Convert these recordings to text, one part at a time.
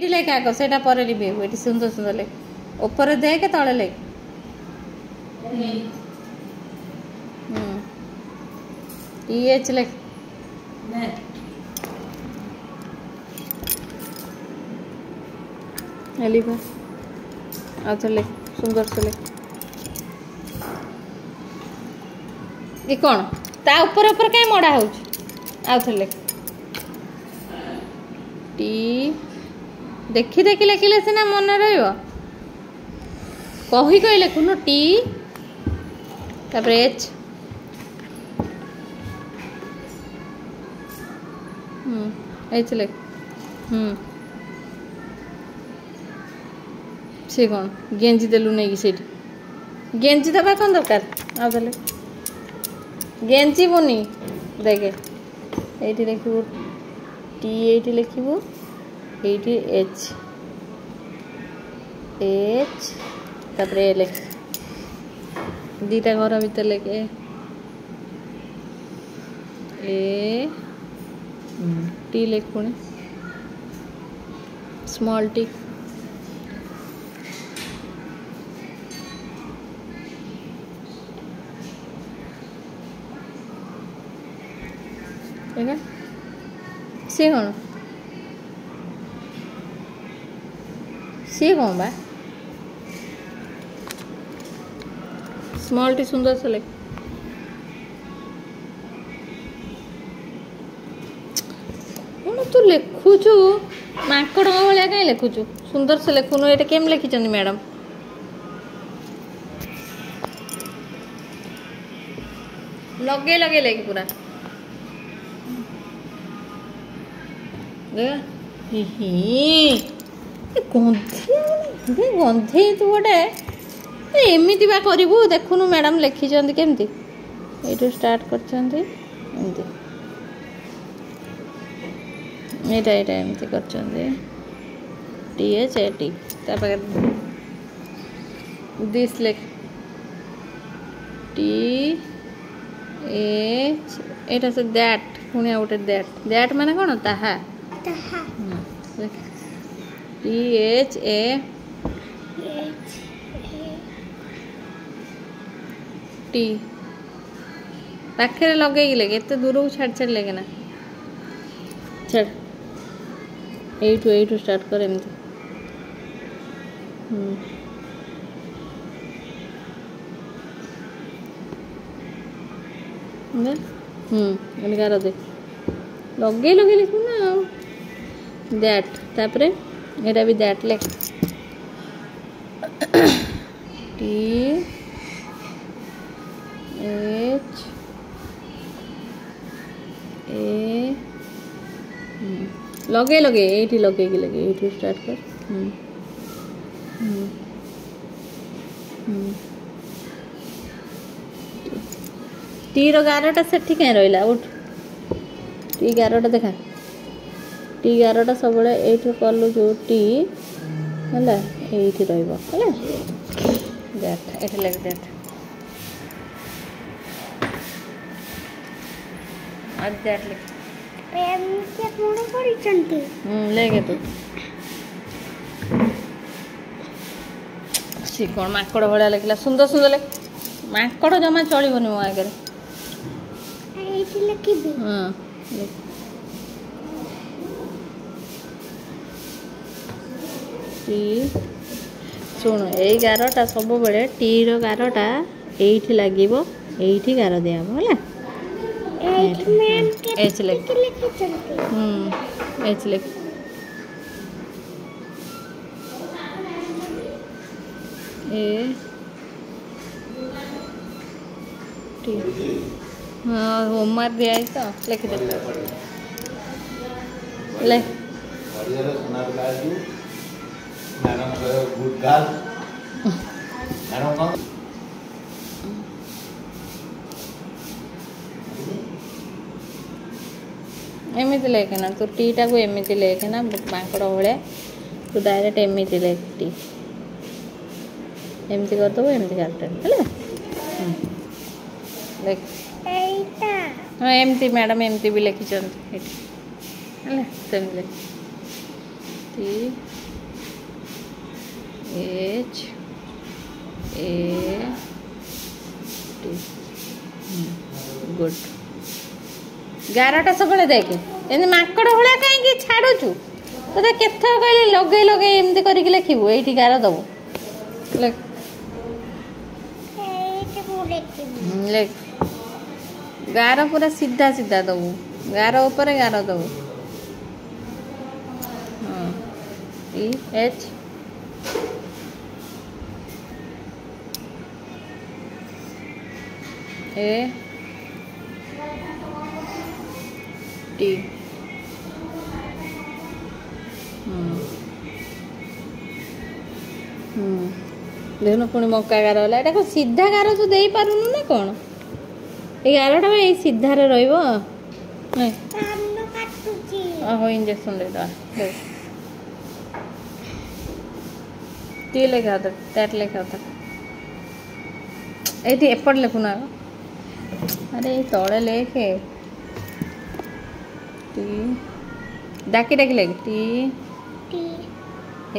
लेख आग से लिखे ये सुंदर सुंदर लेख ऊपर देख तले लेख TH लेख आउे लेख सुंदर से लेख ये कौन ता ऊपर ऊपर कहीं मड़ा हो आउे लेख टी देखी देखी लिखिले सीना मन रही कही लिखुन टी एच एच लिख सी कौन गेंजी देलु नहीं से गेंजी दबा कौन दरकार आउे गेंजी बुनी देखे ये लिखू टी ये लिखू ये एच एच तापरे लिख दीटा घर भीतर लेके ए टी लिख पुणी स्मॉल टी सी कौन सी कौन बा स्मॉल टी सुंदर से लिख तू लिखुचु माकड़ भाया कहीं लिखुचु सुंदर से लिखुनु ये केम लिखिं मैडम लगे लगे लेखि पूरा गंधे तू गोटे एमती बा करू देखुनु मैडम लिखिं केमती ये स्टार्ट कर एमती कर TH AT दिस लिख TH एटा से दैट पुणी गोटे दैट माने कौन ताहा TH A टी पाखे लगे लेके एत दूर को छाड़ छाड़ लेके ना छाड़ यू स्टार्ट कर एमती गार दे लगे लगे लिखू ना दैट तापरे एटा भी दैट लिख टी एच ए लगे लगे ये लगे लगे ये स्टार्ट कर टी रो11टा से कहीं रहा उठ टी 11टा देखा टी 11टा सब ये कलु जो टी है ये दैट ये लगे दैट आज दैट लिख लेके तू सी कौन माकड़ भाया लिखला सुंदर सुंदर लिख माकड़ जमा चलबनी मो आगे शुण ये गारटा सब बेले टी रो गारटा ये लगे ये गार दिहब है एच लिख एच लिख ए टी हाँ होमवर्क दिया तो लिख दे ले एमती लेखे ना तू टीटा को एमती लेखे ना माकड़ भाया तू डायरेक्ट एमती लेख टी एमती करदेव एमती काटे लेख हाँ एमती मैडम एमती भी लिखिं सेमती T H A T good 11टा सब देख एमती माकड़ भाया कहीं छाड़ू तो केथर कहले लगे लगे एमती करके लिखू ये 11 दबू लिख 11 पूरा सीधा सीधा दबू 11 ऊपर 11 दबू ई एच ए टी देखो पुणी मक्का 11 है एटा सीधा 11 तू दे पारुनु ना कौन ये 11टा ये सीधा रे रहिबो हो इंजेक्शन दे टी लेखा था टैट लेखा था ये एपट लिखुना अरे तले लेखे टी डाकी डाकी लेख T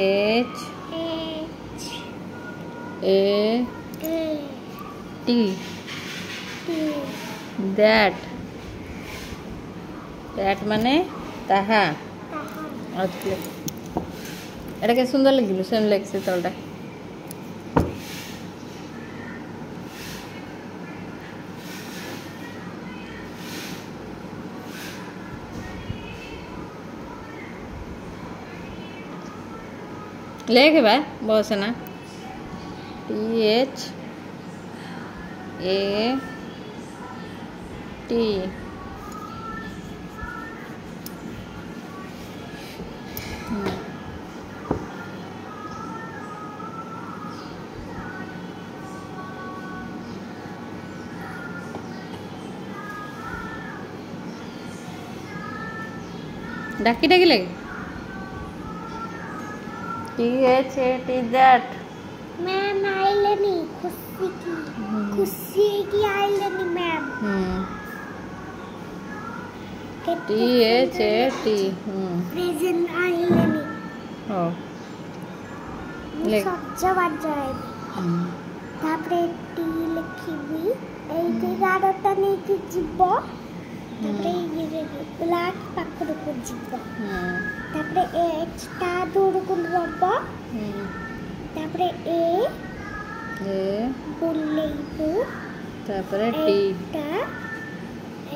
H A T that माने ताहा एटा के सुंदर लगिलु सेम लेख से तलटा लेके बा बहुत ना टी एच ए टी डाकी डाकी लगे T H A T that ma'am आइलनी खुशी की आइलनी ma'am T H A T present आइलनी हो ले सच्चा बात जाए तापरे टी लिखिबी एते गाडटा नै कि जिवो तापरे ये ब्लैक पाखर को जिवो तापरे एच ता दूर को रबो तापरे ए बोलेबू तापरे टी ता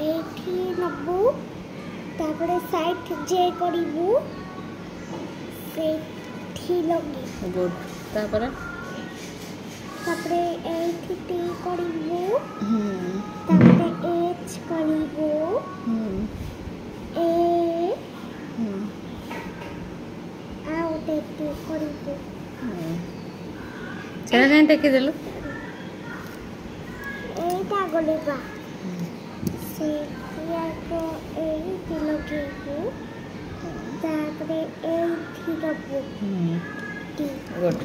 एठी नबू तापरे साइड जे करिबू से ठी लगी गुड तापरे एठी टी करिबू तापरे एच करिबू ए आउट टी करिबू चला जाए टेकी देलु एटा गलेबा से या को एठी लगेबू तापरे एठी रबू टी गुड